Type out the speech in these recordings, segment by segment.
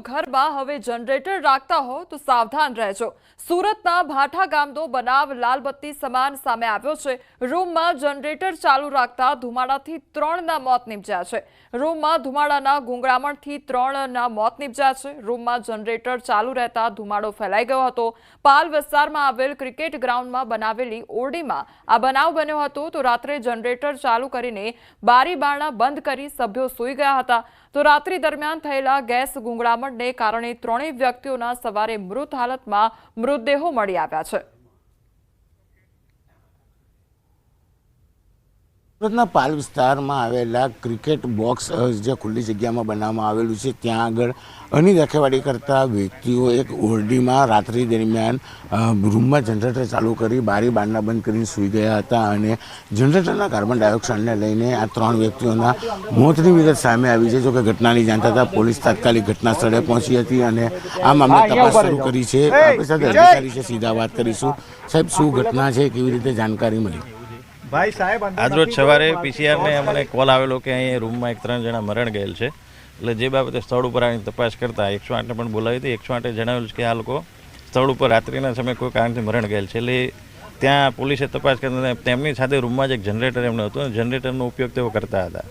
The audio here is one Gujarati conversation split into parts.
ઘરમાં હવે જનરેટર રાખતા હો તો સાવધાન રહેજો। સુરતના ભાઠા ગામનો બનાવ લાલબત્તી સમાન સામે આવ્યો છે। રૂમમાં જનરેટર ચાલુ રાખતા ધુમાડાથી 3ના મોત નિપજ્યા છે। રૂમમાં ધુમાડાના ગુંગળામણથી 3ના મોત નિપજ્યા છે। રૂમમાં જનરેટર ચાલુ રહેતા ધુમાડો ફેલાઈ ગયો હતો। પાલ વિસ્તારમાં આવેલ ક્રિકેટ ગ્રાઉન્ડમાં બનાવેલી ઓરડીમાં આ બનાવ બન્યો હતો। તો રાત્રે જનરેટર ચાલુ કરીને બારી બારણા બંધ કરી સભ્યો સૂઈ ગયા હતા। તો રાત્રિ દરમિયાન થયેલા ગેસ ગુંગળામણને કારણે ત્રણેય વ્યક્તિઓના સવારે મૃત હાલતમાં મૃતદેહો મળી આવ્યા છે। સુરતના પાલ વિસ્તારમાં આવેલા ક્રિકેટ બોક્સ જે ખુલ્લી જગ્યામાં બનાવવામાં આવેલું છે ત્યાં આગળ અની રખેવાળી કરતા વ્યક્તિઓ એક ઓરડીમાં રાત્રિ દરમિયાન રૂમમાં જનરેટર ચાલુ કરી બારી બારણા બંધ કરીને સૂઈ ગયા હતા અને જનરેટરના કાર્બન ડાયોક્સાઇડને લઈને આ 3 વ્યક્તિઓના મોતની વિગત સામે આવી છે। જોકે ઘટનાની જાણ થતાં પોલીસ તાત્કાલિક ઘટના સ્થળે પહોંચી હતી અને આ મામલે તપાસ શરૂ કરી છે। આપણી સાથે અધિકારી છે, સીધા વાત કરીશું। સાહેબ, શું ઘટના છે, કેવી રીતે જાણકારી મળી? ભાઈ સાહેબ, આજરોજ સવારે પીસીઆરને અમને કોલ આવેલો કે અહીં રૂમમાં 3 જણા મરણ ગયેલ છે। એટલે જે બાબતે સ્થળ ઉપર આવીને તપાસ કરતા 108ને પણ બોલાવી હતી। 108એ જણાવેલું કે આ લોકો સ્થળ ઉપર રાત્રિના સમયે કોઈ કારણથી મરણ ગયેલ છે। એટલે ત્યાં પોલીસે તપાસ કરતા તેમની સાથે રૂમમાં જ એક જનરેટર એમનો હતો, જનરેટરનો ઉપયોગ તેઓ કરતા હતા।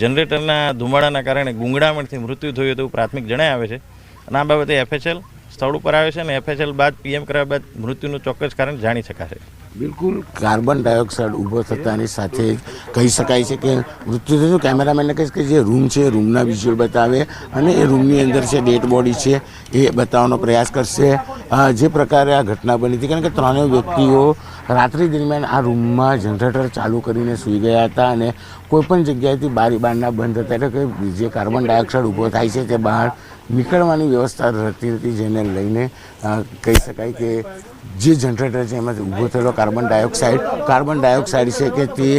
જનરેટરના ધુમાડાના કારણે ગુંગળામણથી મૃત્યુ થયું તેવું પ્રાથમિક જણાય આવે છે અને આ બાબતે FHL સ્થળ ઉપર આવે છે અને FHL બાદ PM કર્યા બાદ મૃત્યુનું ચોક્કસ કારણ જાણી શકાશે। બિલકુલ, કાર્બન ડાયોક્સાઇડ ઊભો થતાની સાથે કહી શકાય છે કે મૃત્યુ થયું। કેમેરામેનને કહીશ કે જે રૂમ છે રૂમના વિઝ્યુઅલ બતાવે અને એ રૂમની અંદર છે ડેડ બોડી છે એ બતાવવાનો પ્રયાસ કરશે। જે પ્રકારે આ ઘટના બની હતી, કારણ કે 3 વ્યક્તિઓ રાત્રિ દરમિયાન આ રૂમમાં જનરેટર ચાલુ કરીને સૂઈ ગયા હતા અને કોઈપણ જગ્યાએથી બારી બારણા બંધ હતા, એટલે કે જે કાર્બન ડાયોક્સાઇડ ઊભો થાય છે તે બહાર નીકળવાની વ્યવસ્થા રહેતી હતી, જેને લઈને કહી શકાય કે જે જનરેટર છે એમાંથી ઊભો થયેલો કાર્બન ડાયોક્સાઇડ છે કે તે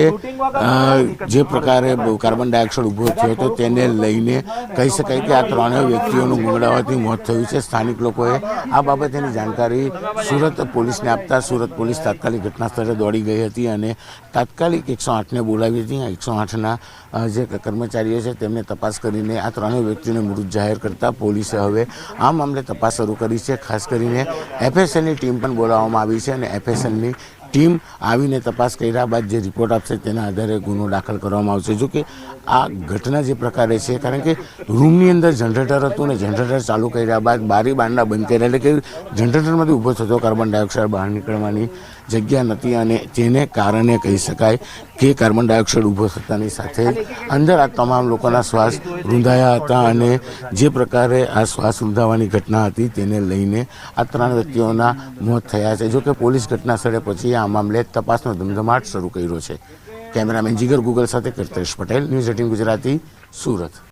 જે પ્રકારે કાર્બન ડાયોક્સાઇડ ઊભો થયો હતો તેને લઈને કહી શકાય કે આ 3 વ્યક્તિઓનું ગુંગળાવાથી મોત થયું છે। સ્થાનિક લોકોએ આ બાબતેની જાણકારી સુરત પોલીસને આપતા સુરત પોલીસ તાત્કાલિક ઘટના સ્થળે દોડી ગઈ હતી અને તાત્કાલિક 108ને બોલાવી હતી। 108ના જે કર્મચારીઓ છે તેમને તપાસ કરીને આ 3 વ્યક્તિઓને મૃત જાહેર કરતા પોલીસે હવે આ મામલે તપાસ શરૂ કરી છે। ખાસ કરીને FSLની ટીમ પણ બોલાવવામાં આવી છે અને FSLની ટીમ આવીને તપાસ કર્યા બાદ જે રિપોર્ટ આપશે તેના આધારે ગુનો દાખલ કરવામાં આવશે। જો કે આ ઘટના જે પ્રકારે છે, કારણ કે રૂમની અંદર જનરેટર હતું ને જનરેટર ચાલુ કર્યા બાદ બારી બારણા બંધ કર્યા, એટલે કે જનરેટરમાંથી ઊભો થતો કાર્બન ડાયોક્સાઇડ બહાર નીકળવાની જગ્યા નથી અને તેને કારણે કહી શકાય કે કાર્બન ડાયોક્સાઇડ ઊભો થતાની સાથે અંદર આ તમામ લોકોના શ્વાસ રૂંધાયા હતા અને જે પ્રકારે આ શ્વાસ રૂંધાવાની ઘટના હતી તેને લઈને આ 3 વ્યક્તિઓના મોત થયા છે। જો કે પોલીસ ઘટના સ્થળે પછી આ મામલે તપાસનો ધમધમાટ શરૂ કર્યો છે। કેમેરામેન જીગર ગુગલ સાથે કરતેશ પટેલ, ન્યૂઝ 18 ગુજરાતી, સુરત।